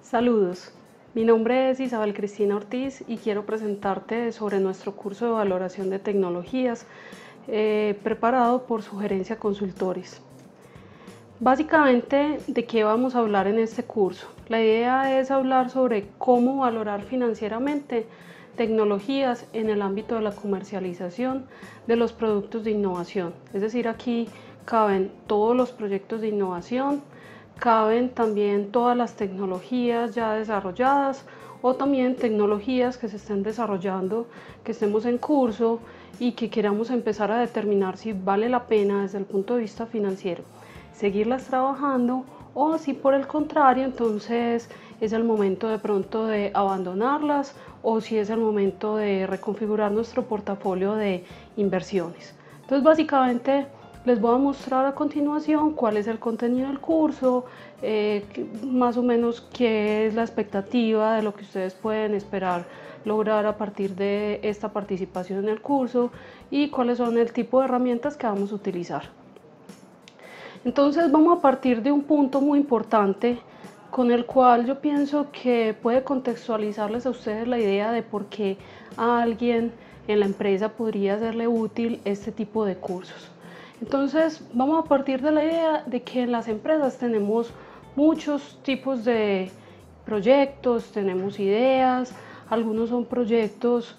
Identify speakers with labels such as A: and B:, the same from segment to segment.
A: Saludos, mi nombre es Isabel Cristina Ortiz y quiero presentarte sobre nuestro curso de valoración de tecnologías preparado por Sugerencia Consultores. Básicamente, ¿de qué vamos a hablar en este curso? La idea es hablar sobre cómo valorar financieramente tecnologías en el ámbito de la comercialización de los productos de innovación. Es decir, aquí caben todos los proyectos de innovación, caben también todas las tecnologías ya desarrolladas o también tecnologías que se estén desarrollando, que estemos en curso y que queramos empezar a determinar si vale la pena desde el punto de vista financiero seguirlas trabajando o si por el contrario entonces es el momento de pronto de abandonarlas o si es el momento de reconfigurar nuestro portafolio de inversiones. Entonces básicamente les voy a mostrar a continuación cuál es el contenido del curso, más o menos qué es la expectativa de lo que ustedes pueden esperar lograr a partir de esta participación en el curso y cuáles son el tipo de herramientas que vamos a utilizar. Entonces vamos a partir de un punto muy importante con el cual yo pienso que puede contextualizarles a ustedes la idea de por qué a alguien en la empresa podría serle útil este tipo de cursos. Entonces vamos a partir de la idea de que en las empresas tenemos muchos tipos de proyectos, tenemos ideas, algunos son proyectos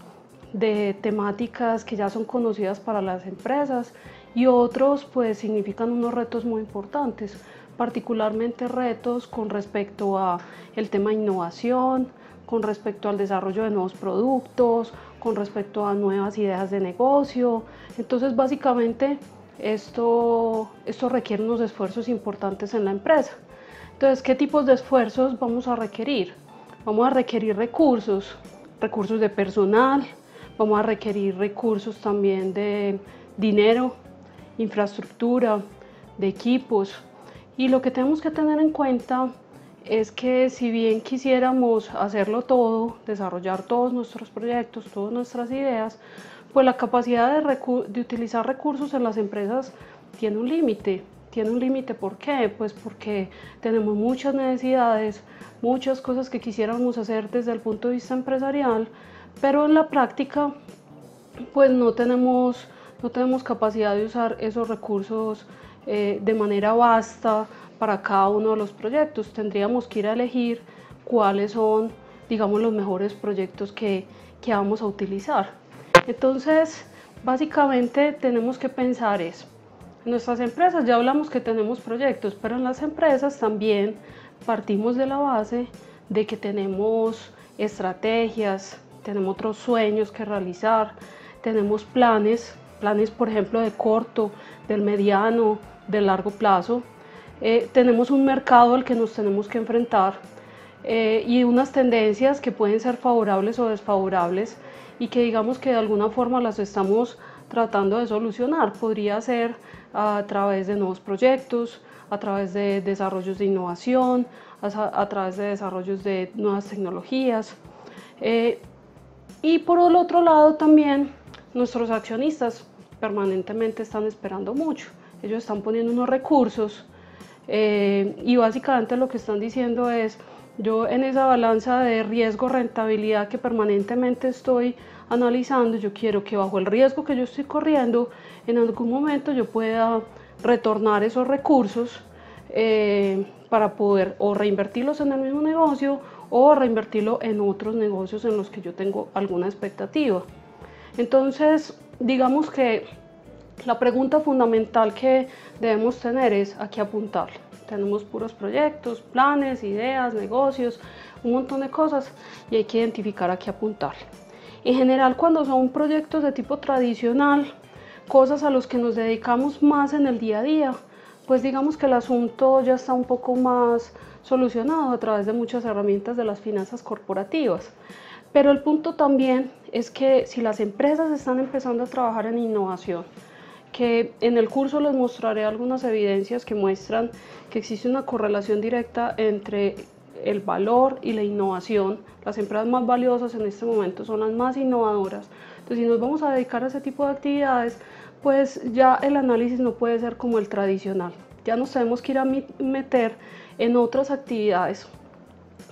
A: de temáticas que ya son conocidas para las empresas y otros pues significan unos retos muy importantes, particularmente retos con respecto a el tema de innovación, con respecto al desarrollo de nuevos productos, con respecto a nuevas ideas de negocio. Entonces básicamente esto requiere unos esfuerzos importantes en la empresa. Entonces, ¿qué tipos de esfuerzos vamos a requerir? Vamos a requerir recursos de personal, vamos a requerir recursos también de dinero, infraestructura, de equipos. Y lo que tenemos que tener en cuenta es que si bien quisiéramos hacerlo todo, desarrollar todos nuestros proyectos, todas nuestras ideas, pues la capacidad de utilizar recursos en las empresas tiene un límite. Tiene un límite, ¿por qué? Pues porque tenemos muchas necesidades, muchas cosas que quisiéramos hacer desde el punto de vista empresarial, pero en la práctica pues no tenemos capacidad de usar esos recursos de manera vasta para cada uno de los proyectos. Tendríamos que ir a elegir cuáles son, digamos, los mejores proyectos que vamos a utilizar. Entonces, básicamente tenemos que pensar eso. En nuestras empresas ya hablamos que tenemos proyectos, pero en las empresas también partimos de la base de que tenemos estrategias, tenemos otros sueños que realizar, tenemos planes por ejemplo de corto, del mediano, del largo plazo. Tenemos un mercado al que nos tenemos que enfrentar y unas tendencias que pueden ser favorables o desfavorables y que digamos que de alguna forma las estamos tratando de solucionar. Podría ser a través de nuevos proyectos, a través de desarrollos de innovación, a través de desarrollos de nuevas tecnologías. Y por el otro lado también nuestros accionistas permanentemente están esperando mucho. Ellos están poniendo unos recursos y básicamente lo que están diciendo es: yo en esa balanza de riesgo-rentabilidad que permanentemente estoy analizando, yo quiero que bajo el riesgo que yo estoy corriendo, en algún momento yo pueda retornar esos recursos para poder o reinvertirlos en el mismo negocio o reinvertirlo en otros negocios en los que yo tengo alguna expectativa. Entonces, digamos que la pregunta fundamental que debemos tener es a qué apuntar. Tenemos puros proyectos, planes, ideas, negocios, un montón de cosas y hay que identificar a qué apuntar. En general, cuando son proyectos de tipo tradicional, cosas a los que nos dedicamos más en el día a día, pues digamos que el asunto ya está un poco más solucionado a través de muchas herramientas de las finanzas corporativas. Pero el punto también es que si las empresas están empezando a trabajar en innovación, que en el curso les mostraré algunas evidencias que muestran que existe una correlación directa entre el valor y la innovación. Las empresas más valiosas en este momento son las más innovadoras. Entonces, si nos vamos a dedicar a ese tipo de actividades, pues ya el análisis no puede ser como el tradicional. Ya nos tenemos que ir a meter en otras actividades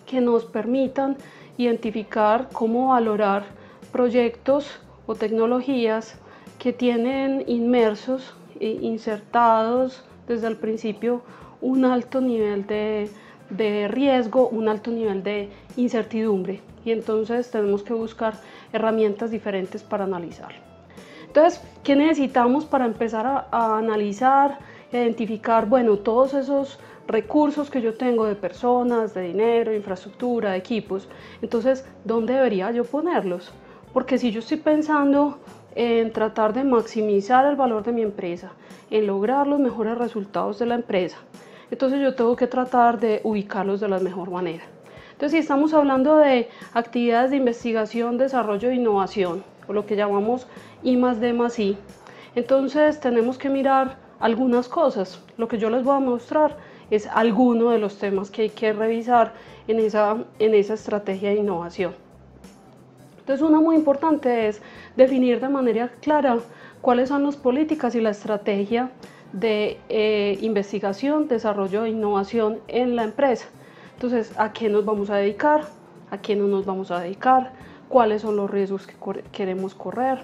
A: que nos permitan identificar cómo valorar proyectos o tecnologías que tienen inmersos e insertados desde el principio un alto nivel de riesgo, un alto nivel de incertidumbre, y entonces tenemos que buscar herramientas diferentes para analizarlo. Entonces, ¿qué necesitamos para empezar a analizar, identificar, bueno, todos esos recursos que yo tengo de personas, de dinero, infraestructura, de equipos? Entonces, ¿dónde debería yo ponerlos? Porque si yo estoy pensando en tratar de maximizar el valor de mi empresa, en lograr los mejores resultados de la empresa, entonces yo tengo que tratar de ubicarlos de la mejor manera. Entonces, si estamos hablando de actividades de investigación, desarrollo e innovación, o lo que llamamos I+D+I, entonces tenemos que mirar algunas cosas. Lo que yo les voy a mostrar es alguno de los temas que hay que revisar en esa estrategia de innovación. Entonces, una muy importante es definir de manera clara cuáles son las políticas y la estrategia de investigación, desarrollo e innovación en la empresa. Entonces, ¿a qué nos vamos a dedicar? ¿A qué no nos vamos a dedicar? ¿Cuáles son los riesgos que queremos correr?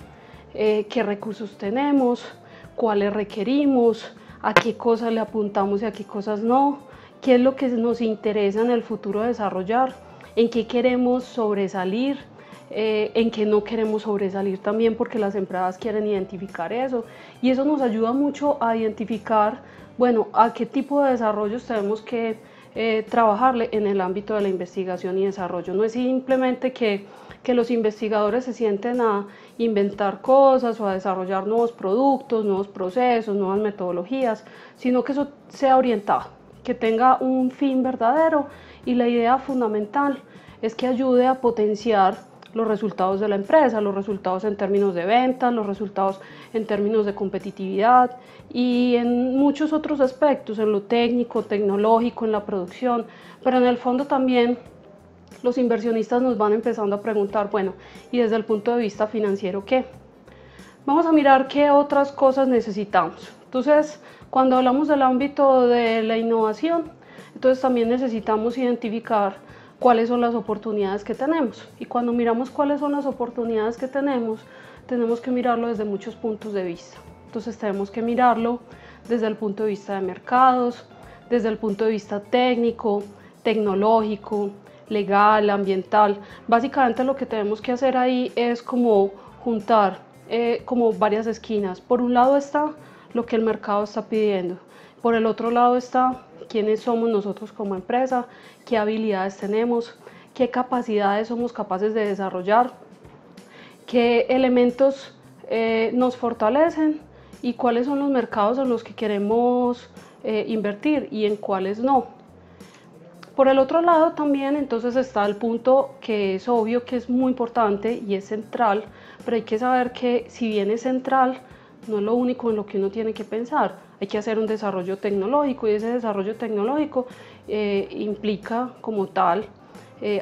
A: ¿Qué recursos tenemos? ¿Cuáles requerimos? ¿A qué cosas le apuntamos y a qué cosas no? ¿Qué es lo que nos interesa en el futuro desarrollar? ¿En qué queremos sobresalir? En qué no queremos sobresalir también, porque las empresas quieren identificar eso, y eso nos ayuda mucho a identificar, bueno, a qué tipo de desarrollos tenemos que trabajarle en el ámbito de la investigación y desarrollo. No es simplemente que los investigadores se sienten a inventar cosas o a desarrollar nuevos productos, nuevos procesos, nuevas metodologías, sino que eso sea orientado, que tenga un fin verdadero, y la idea fundamental es que ayude a potenciar los resultados de la empresa, los resultados en términos de ventas, los resultados en términos de competitividad y en muchos otros aspectos, en lo técnico, tecnológico, en la producción, pero en el fondo también los inversionistas nos van empezando a preguntar, bueno, y desde el punto de vista financiero, ¿qué? Vamos a mirar qué otras cosas necesitamos. Entonces, cuando hablamos del ámbito de la innovación, entonces también necesitamos identificar cuáles son las oportunidades que tenemos. Y cuando miramos cuáles son las oportunidades que tenemos que mirarlo desde muchos puntos de vista. Entonces tenemos que mirarlo desde el punto de vista de mercados, desde el punto de vista técnico, tecnológico, legal, ambiental. Básicamente lo que tenemos que hacer ahí es como juntar como varias esquinas. Por un lado está lo que el mercado está pidiendo, por el otro lado está quiénes somos nosotros como empresa, qué habilidades tenemos, qué capacidades somos capaces de desarrollar, qué elementos nos fortalecen y cuáles son los mercados en los que queremos invertir y en cuáles no. Por el otro lado también entonces está el punto que es obvio que es muy importante y es central, pero hay que saber que si bien es central, no es lo único en lo que uno tiene que pensar. Hay que hacer un desarrollo tecnológico, y ese desarrollo tecnológico implica como tal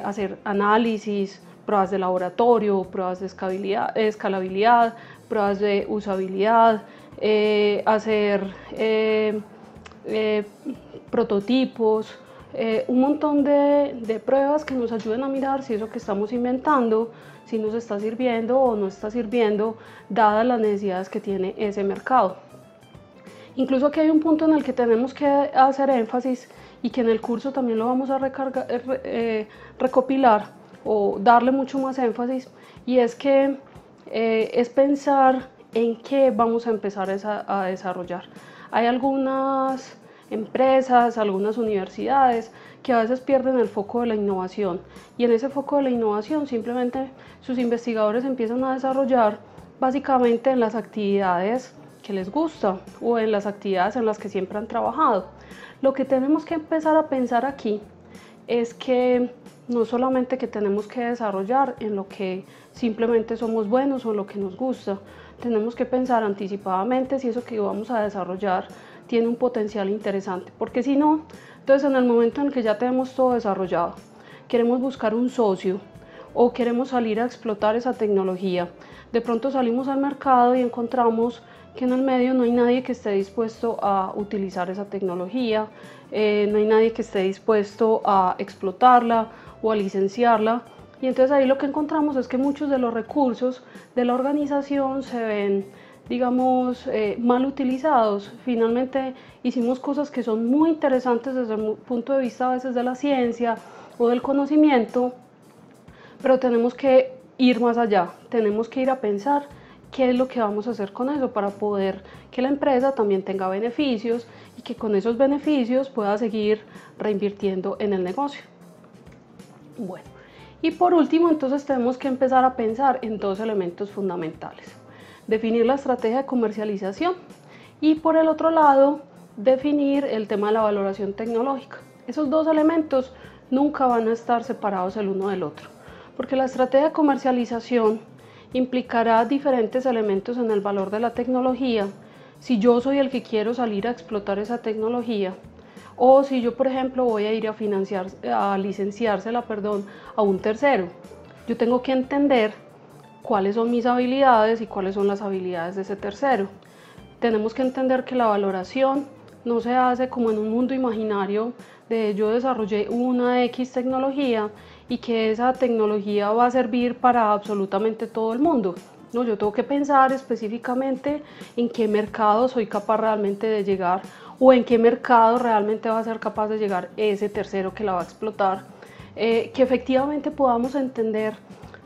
A: hacer análisis, pruebas de laboratorio, pruebas de escalabilidad, pruebas de usabilidad, hacer prototipos, un montón de pruebas que nos ayuden a mirar si eso que estamos inventando, si nos está sirviendo o no está sirviendo, dadas las necesidades que tiene ese mercado. Incluso aquí hay un punto en el que tenemos que hacer énfasis, y que en el curso también lo vamos a recopilar o darle mucho más énfasis, y es que es pensar en qué vamos a empezar a desarrollar. Hay algunas empresas, algunas universidades que a veces pierden el foco de la innovación, y en ese foco de la innovación simplemente sus investigadores empiezan a desarrollar básicamente en las actividades que les gusta o en las actividades en las que siempre han trabajado. Lo que tenemos que empezar a pensar aquí es que no solamente que tenemos que desarrollar en lo que simplemente somos buenos o en lo que nos gusta, tenemos que pensar anticipadamente si eso que vamos a desarrollar tiene un potencial interesante, porque si no, entonces en el momento en el que ya tenemos todo desarrollado, queremos buscar un socio o queremos salir a explotar esa tecnología, de pronto salimos al mercado y encontramos que en el medio no hay nadie que esté dispuesto a utilizar esa tecnología, no hay nadie que esté dispuesto a explotarla o a licenciarla. Y entonces ahí lo que encontramos es que muchos de los recursos de la organización se ven, digamos, mal utilizados. Finalmente hicimos cosas que son muy interesantes desde el punto de vista a veces de la ciencia o del conocimiento, pero tenemos que ir más allá, tenemos que ir a pensar qué es lo que vamos a hacer con eso para poder que la empresa también tenga beneficios y que con esos beneficios pueda seguir reinvirtiendo en el negocio. Bueno, y por último, entonces tenemos que empezar a pensar en dos elementos fundamentales: definir la estrategia de comercialización y, por el otro lado, definir el tema de la valoración tecnológica. Esos dos elementos nunca van a estar separados el uno del otro, porque la estrategia de comercialización implicará diferentes elementos en el valor de la tecnología. Si yo soy el que quiero salir a explotar esa tecnología, o si yo, por ejemplo, voy a ir a licenciársela, a un tercero, yo tengo que entender cuáles son mis habilidades y cuáles son las habilidades de ese tercero. Tenemos que entender que la valoración no se hace como en un mundo imaginario de yo desarrollé una X tecnología y que esa tecnología va a servir para absolutamente todo el mundo. No, yo tengo que pensar específicamente en qué mercado soy capaz realmente de llegar o en qué mercado realmente va a ser capaz de llegar ese tercero que la va a explotar, que efectivamente podamos entender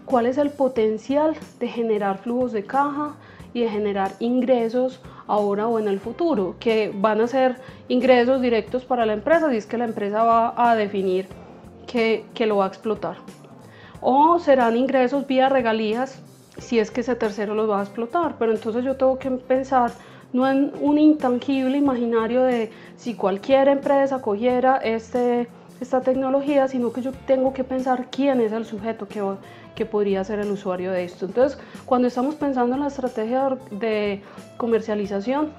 A: cuál es el potencial de generar flujos de caja y de generar ingresos ahora o en el futuro, que van a ser ingresos directos para la empresa si es que la empresa va a definir que lo va a explotar, o serán ingresos vía regalías si es que ese tercero los va a explotar. Pero entonces yo tengo que pensar no en un intangible imaginario de si cualquier empresa cogiera esta tecnología, sino que yo tengo que pensar quién es el sujeto que podría ser el usuario de esto. Entonces, cuando estamos pensando en la estrategia de comercialización,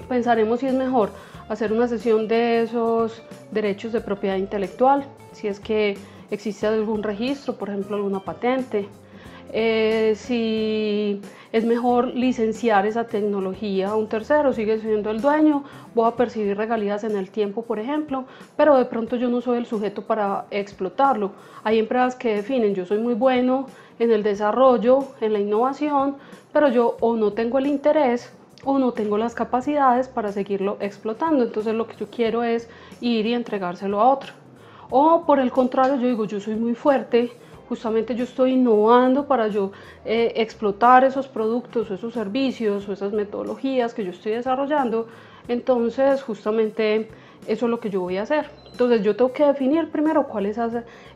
A: pensaremos si es mejor hacer una cesión de esos derechos de propiedad intelectual, si es que existe algún registro, por ejemplo alguna patente, si es mejor licenciar esa tecnología a un tercero, sigue siendo el dueño, voy a percibir regalías en el tiempo, por ejemplo, pero de pronto yo no soy el sujeto para explotarlo. Hay empresas que definen, yo soy muy bueno en el desarrollo, en la innovación, pero yo o no tengo el interés o no tengo las capacidades para seguirlo explotando, entonces lo que yo quiero es ir y entregárselo a otro. O por el contrario, yo digo, yo soy muy fuerte, justamente yo estoy innovando para yo explotar esos productos o esos servicios o esas metodologías que yo estoy desarrollando, entonces justamente eso es lo que yo voy a hacer. Entonces yo tengo que definir primero cuál es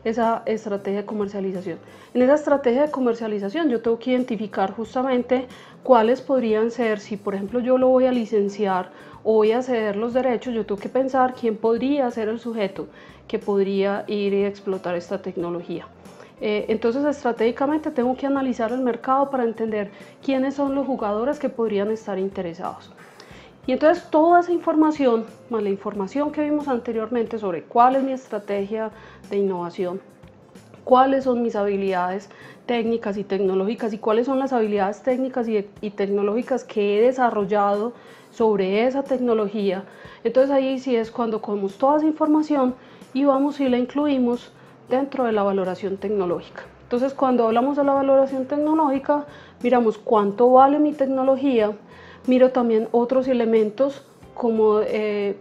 A: esa estrategia de comercialización. En esa estrategia de comercialización yo tengo que identificar justamente cuáles podrían ser, si por ejemplo yo lo voy a licenciar o voy a ceder los derechos, yo tengo que pensar quién podría ser el sujeto que podría ir y explotar esta tecnología. Entonces estratégicamente tengo que analizar el mercado para entender quiénes son los jugadores que podrían estar interesados. Y entonces toda esa información, más la información que vimos anteriormente sobre cuál es mi estrategia de innovación, cuáles son mis habilidades técnicas y tecnológicas y cuáles son las habilidades técnicas y tecnológicas que he desarrollado sobre esa tecnología, entonces ahí sí es cuando cogemos toda esa información y vamos y la incluimos dentro de la valoración tecnológica. Entonces cuando hablamos de la valoración tecnológica, miramos cuánto vale mi tecnología, miro también otros elementos como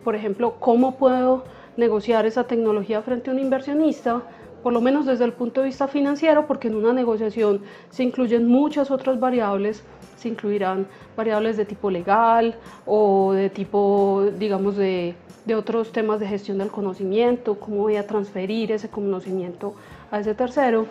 A: por ejemplo cómo puedo negociar esa tecnología frente a un inversionista, por lo menos desde el punto de vista financiero, porque en una negociación se incluyen muchas otras variables, se incluirán variables de tipo legal o de tipo, digamos, de otros temas de gestión del conocimiento, cómo voy a transferir ese conocimiento a ese tercero.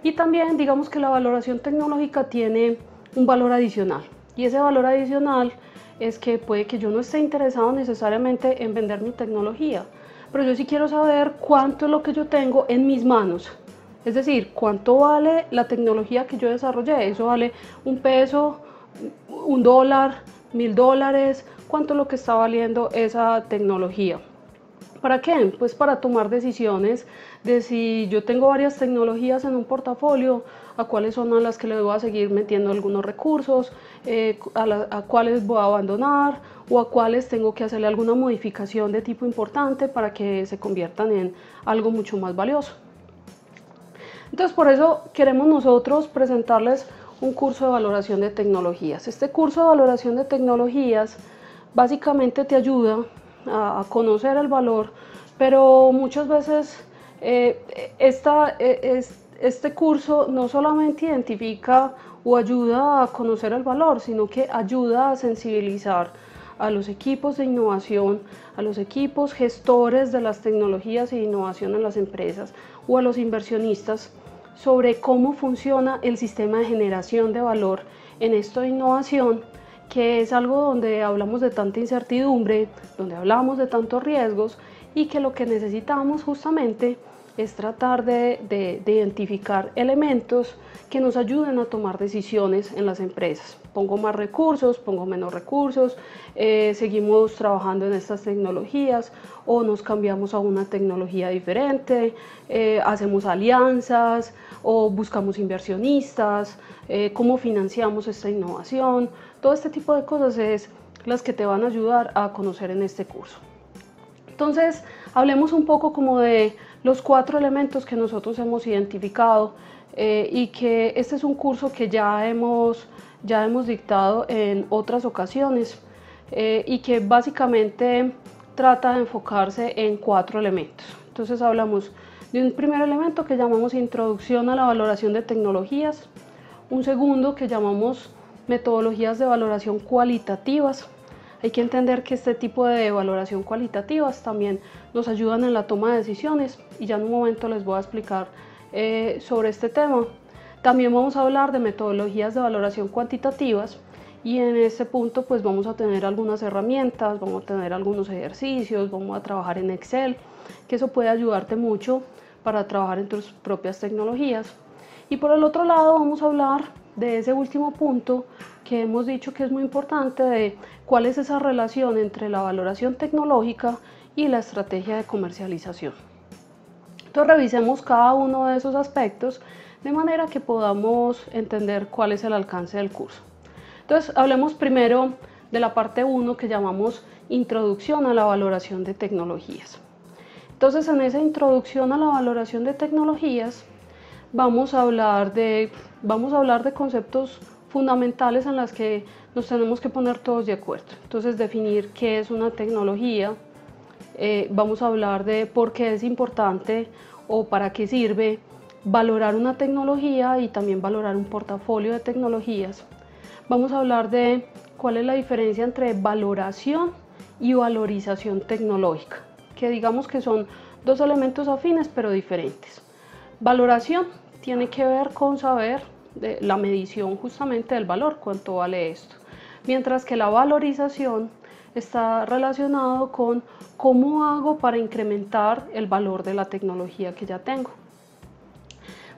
A: Y también digamos que la valoración tecnológica tiene un valor adicional, y ese valor adicional es que puede que yo no esté interesado necesariamente en vender mi tecnología, pero yo sí quiero saber cuánto es lo que yo tengo en mis manos, es decir, cuánto vale la tecnología que yo desarrollé. Eso vale un peso, un dólar, $1000, cuánto es lo que está valiendo esa tecnología. ¿Para qué? Pues para tomar decisiones de si yo tengo varias tecnologías en un portafolio, a cuáles son a las que le voy a seguir metiendo algunos recursos, a cuáles voy a abandonar o a cuáles tengo que hacerle alguna modificación de tipo importante para que se conviertan en algo mucho más valioso. Entonces, por eso queremos nosotros presentarles un curso de valoración de tecnologías. Este curso de valoración de tecnologías básicamente te ayuda a conocer el valor, pero muchas veces este curso no solamente identifica o ayuda a conocer el valor, sino que ayuda a sensibilizar a los equipos de innovación, a los equipos gestores de las tecnologías e innovación en las empresas o a los inversionistas sobre cómo funciona el sistema de generación de valor en esto de innovación, que es algo donde hablamos de tanta incertidumbre, donde hablamos de tantos riesgos y que lo que necesitamos justamente es tratar de identificar elementos que nos ayuden a tomar decisiones en las empresas. Pongo más recursos, pongo menos recursos, seguimos trabajando en estas tecnologías o nos cambiamos a una tecnología diferente, hacemos alianzas o buscamos inversionistas, cómo financiamos esta innovación. Todo este tipo de cosas es las que te van a ayudar a conocer en este curso. Entonces, hablemos un poco como de los 4 elementos que nosotros hemos identificado y que este es un curso que ya hemos dictado en otras ocasiones y que básicamente trata de enfocarse en 4 elementos. Entonces hablamos de un primer elemento que llamamos introducción a la valoración de tecnologías, un segundo que llamamos metodologías de valoración cualitativas. Hay que entender que este tipo de valoración cualitativas también nos ayudan en la toma de decisiones y ya en un momento les voy a explicar sobre este tema. También vamos a hablar de metodologías de valoración cuantitativas y en este punto pues vamos a tener algunas herramientas, vamos a tener algunos ejercicios, vamos a trabajar en Excel, que eso puede ayudarte mucho para trabajar en tus propias tecnologías. Y por el otro lado vamos a hablar de ese último punto que hemos dicho que es muy importante, de cuál es esa relación entre la valoración tecnológica y la estrategia de comercialización. Entonces revisemos cada uno de esos aspectos de manera que podamos entender cuál es el alcance del curso. Entonces hablemos primero de la parte 1 que llamamos introducción a la valoración de tecnologías. Entonces en esa introducción a la valoración de tecnologías vamos a hablar de conceptos fundamentales en las que nos tenemos que poner todos de acuerdo. Entonces definir qué es una tecnología, vamos a hablar de por qué es importante o para qué sirve valorar una tecnología y también valorar un portafolio de tecnologías. Vamos a hablar de cuál es la diferencia entre valoración y valorización tecnológica, que digamos que son 2 elementos afines pero diferentes. Valoración tiene que ver con saber de la medición justamente del valor, cuánto vale esto, mientras que la valorización está relacionado con cómo hago para incrementar el valor de la tecnología que ya tengo.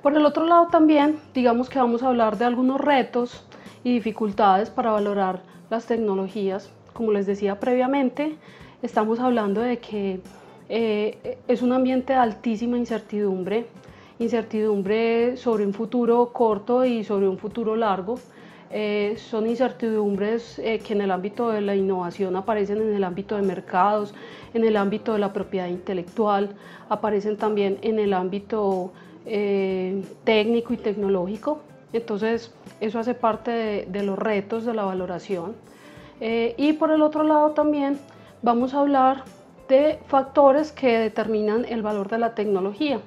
A: Por el otro lado también, digamos que vamos a hablar de algunos retos y dificultades para valorar las tecnologías. Como les decía previamente, estamos hablando de que es un ambiente de altísima incertidumbre sobre un futuro corto y sobre un futuro largo. Son incertidumbres que en el ámbito de la innovación aparecen en el ámbito de mercados, en el ámbito de la propiedad intelectual, aparecen también en el ámbito técnico y tecnológico. Entonces eso hace parte de los retos de la valoración. Y por el otro lado también vamos a hablar de factores que determinan el valor de la tecnología.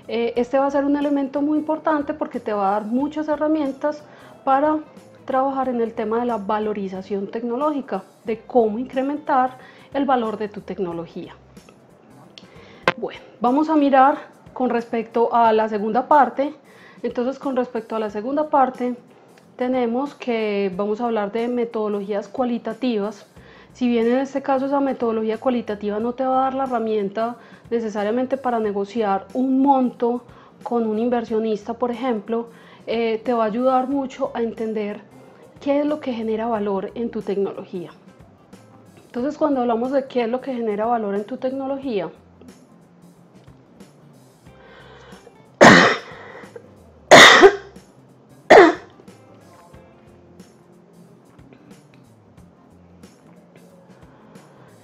A: Este va a ser un elemento muy importante porque te va a dar muchas herramientas para trabajar en el tema de la valorización tecnológica, de cómo incrementar el valor de tu tecnología. Bueno, vamos a mirar con respecto a la segunda parte. Entonces, con respecto a la segunda parte, tenemos que vamos a hablar de metodologías cualitativas. Si bien en este caso esa metodología cualitativa no te va a dar la herramienta necesariamente para negociar un monto con un inversionista, por ejemplo, te va a ayudar mucho a entender qué es lo que genera valor en tu tecnología. Entonces, cuando hablamos de qué es lo que genera valor en tu tecnología,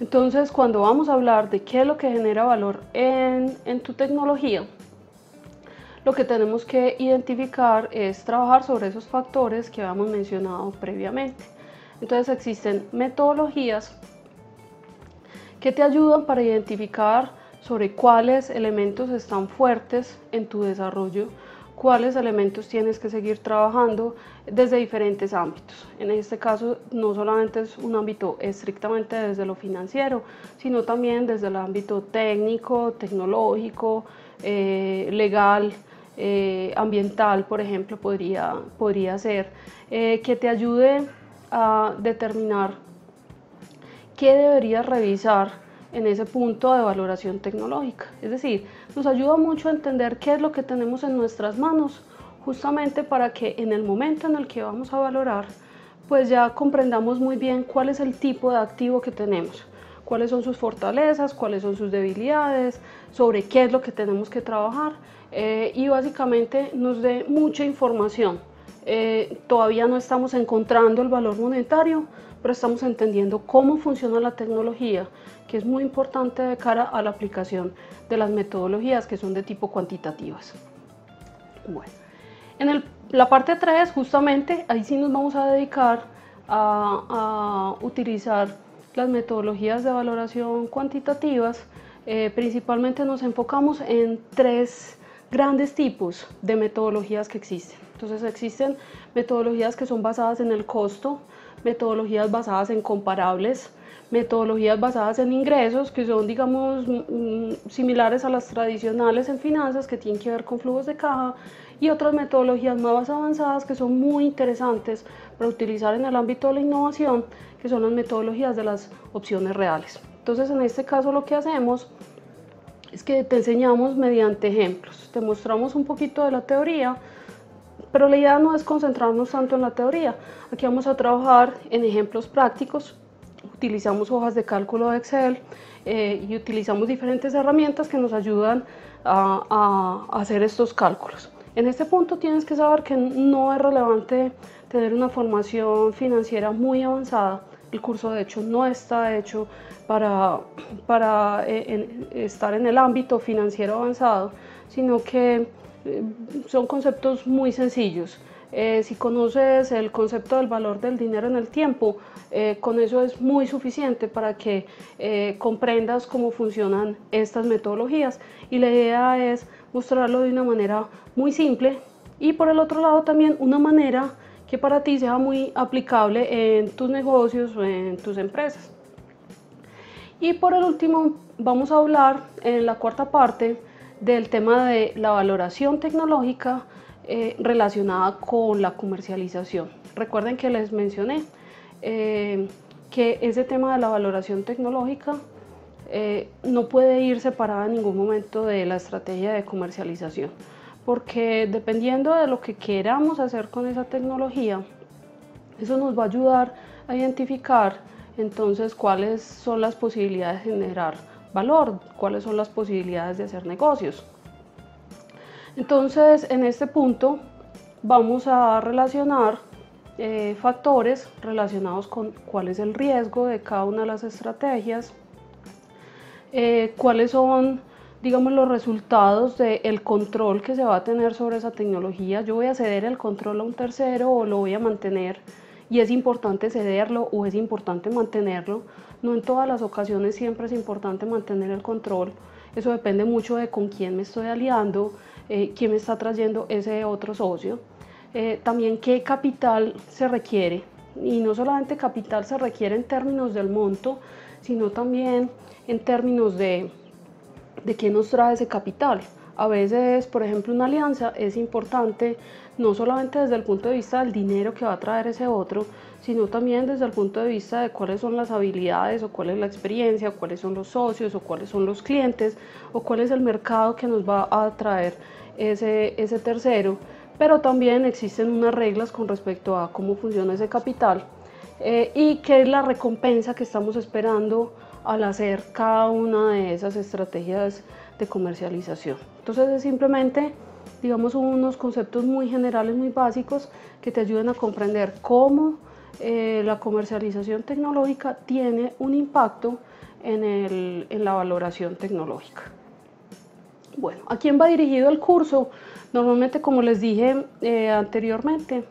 A: Entonces, cuando vamos a hablar de qué es lo que genera valor en tu tecnología, lo que tenemos que identificar es trabajar sobre esos factores que habíamos mencionado previamente. Entonces existen metodologías que te ayudan para identificar sobre cuáles elementos están fuertes en tu desarrollo, cuáles elementos tienes que seguir trabajando desde diferentes ámbitos. En este caso no solamente es un ámbito estrictamente desde lo financiero, sino también desde el ámbito técnico, tecnológico, legal, ambiental, por ejemplo, podría ser, que te ayude a determinar qué deberías revisar en ese punto de valoración tecnológica. Es decir, nos ayuda mucho a entender qué es lo que tenemos en nuestras manos, justamente para que en el momento en el que vamos a valorar, pues ya comprendamos muy bien cuál es el tipo de activo que tenemos, cuáles son sus fortalezas, cuáles son sus debilidades, sobre qué es lo que tenemos que trabajar, y básicamente nos dé mucha información. Todavía no estamos encontrando el valor monetario, pero estamos entendiendo cómo funciona la tecnología, que es muy importante de cara a la aplicación de las metodologías que son de tipo cuantitativas. Bueno, en la parte 3, justamente, ahí sí nos vamos a dedicar a utilizar las metodologías de valoración cuantitativas. Principalmente nos enfocamos en 3 grandes tipos de metodologías que existen. Entonces existen metodologías que son basadas en el costo, metodologías basadas en comparables, metodologías basadas en ingresos, que son, digamos, similares a las tradicionales en finanzas, que tienen que ver con flujos de caja, y otras metodologías más avanzadas que son muy interesantes para utilizar en el ámbito de la innovación, que son las metodologías de las opciones reales. Entonces, en este caso lo que hacemos es que te enseñamos mediante ejemplos, te mostramos un poquito de la teoría, pero la idea no es concentrarnos tanto en la teoría. Aquí vamos a trabajar en ejemplos prácticos, utilizamos hojas de cálculo de Excel y utilizamos diferentes herramientas que nos ayudan a hacer estos cálculos. En este punto tienes que saber que no es relevante tener una formación financiera muy avanzada. El curso de hecho no está hecho para estar en el ámbito financiero avanzado, sino que son conceptos muy sencillos. Si conoces el concepto del valor del dinero en el tiempo, con eso es muy suficiente para que comprendas cómo funcionan estas metodologías, y la idea es mostrarlo de una manera muy simple y por el otro lado también una manera que para ti sea muy aplicable en tus negocios o en tus empresas. Y por el último vamos a hablar en la cuarta parte del tema de la valoración tecnológica relacionada con la comercialización. Recuerden que les mencioné que ese tema de la valoración tecnológica no puede ir separada en ningún momento de la estrategia de comercialización, porque dependiendo de lo que queramos hacer con esa tecnología, eso nos va a ayudar a identificar entonces cuáles son las posibilidades de generar valor, cuáles son las posibilidades de hacer negocios. Entonces, en este punto vamos a relacionar factores relacionados con cuál es el riesgo de cada una de las estrategias, cuáles son, digamos, los resultados del control que se va a tener sobre esa tecnología. Yo voy a ceder el control a un tercero o lo voy a mantener, y es importante cederlo o es importante mantenerlo. No en todas las ocasiones siempre es importante mantener el control. Eso depende mucho de con quién me estoy aliando, quién me está trayendo ese otro socio. También qué capital se requiere, y no solamente capital se requiere en términos del monto, sino también en términos de qué nos trae ese capital. A veces, por ejemplo, una alianza es importante no solamente desde el punto de vista del dinero que va a traer ese otro, sino también desde el punto de vista de cuáles son las habilidades o cuál es la experiencia, o cuáles son los socios o cuáles son los clientes o cuál es el mercado que nos va a traer ese tercero. Pero también existen unas reglas con respecto a cómo funciona ese capital y qué es la recompensa que estamos esperando al hacer cada una de esas estrategias de comercialización. Entonces es simplemente, digamos, unos conceptos muy generales, muy básicos, que te ayuden a comprender cómo la comercialización tecnológica tiene un impacto en la valoración tecnológica. Bueno, ¿a quién va dirigido el curso? Normalmente, como les dije anteriormente,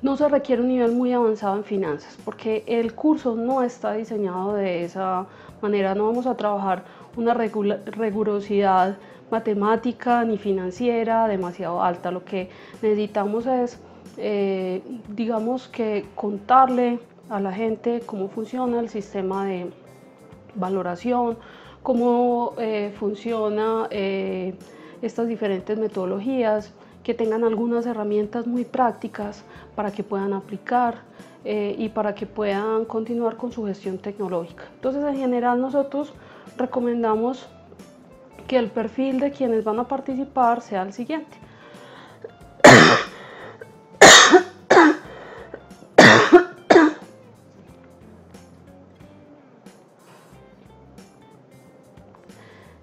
A: no se requiere un nivel muy avanzado en finanzas, porque el curso no está diseñado de esa manera. No vamos a trabajar una rigurosidad matemática ni financiera demasiado alta. Lo que necesitamos es, digamos que contarle a la gente cómo funciona el sistema de valoración, cómo funciona estas diferentes metodologías, que tengan algunas herramientas muy prácticas para que puedan aplicar y para que puedan continuar con su gestión tecnológica. Entonces, en general, nosotros recomendamos que el perfil de quienes van a participar sea el siguiente.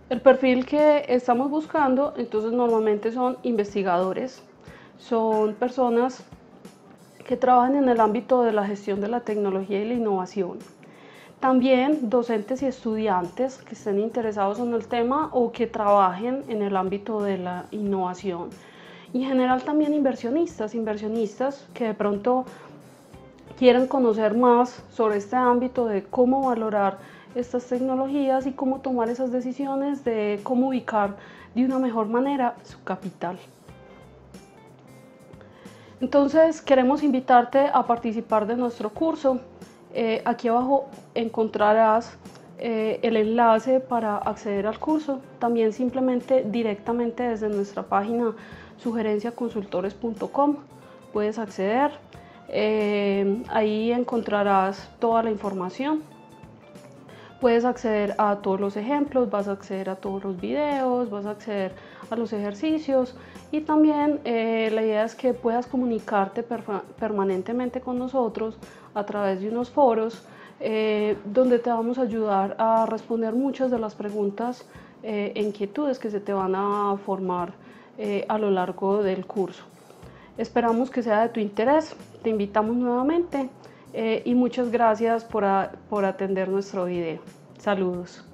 A: El perfil que estamos buscando, entonces, normalmente son investigadores, son personas que trabajan en el ámbito de la gestión de la tecnología y la innovación. También docentes y estudiantes que estén interesados en el tema o que trabajen en el ámbito de la innovación. Y en general también inversionistas que de pronto quieran conocer más sobre este ámbito de cómo valorar estas tecnologías y cómo tomar esas decisiones de cómo ubicar de una mejor manera su capital. Entonces, queremos invitarte a participar de nuestro curso. Aquí abajo encontrarás el enlace para acceder al curso. También simplemente directamente desde nuestra página sugerenciaconsultores.com puedes acceder. Ahí encontrarás toda la información. Puedes acceder a todos los ejemplos, vas a acceder a todos los videos, vas a acceder a los ejercicios y también la idea es que puedas comunicarte permanentemente con nosotros a través de unos foros donde te vamos a ayudar a responder muchas de las preguntas e inquietudes que se te van a formar a lo largo del curso. Esperamos que sea de tu interés, te invitamos nuevamente y muchas gracias por atender nuestro video. Saludos.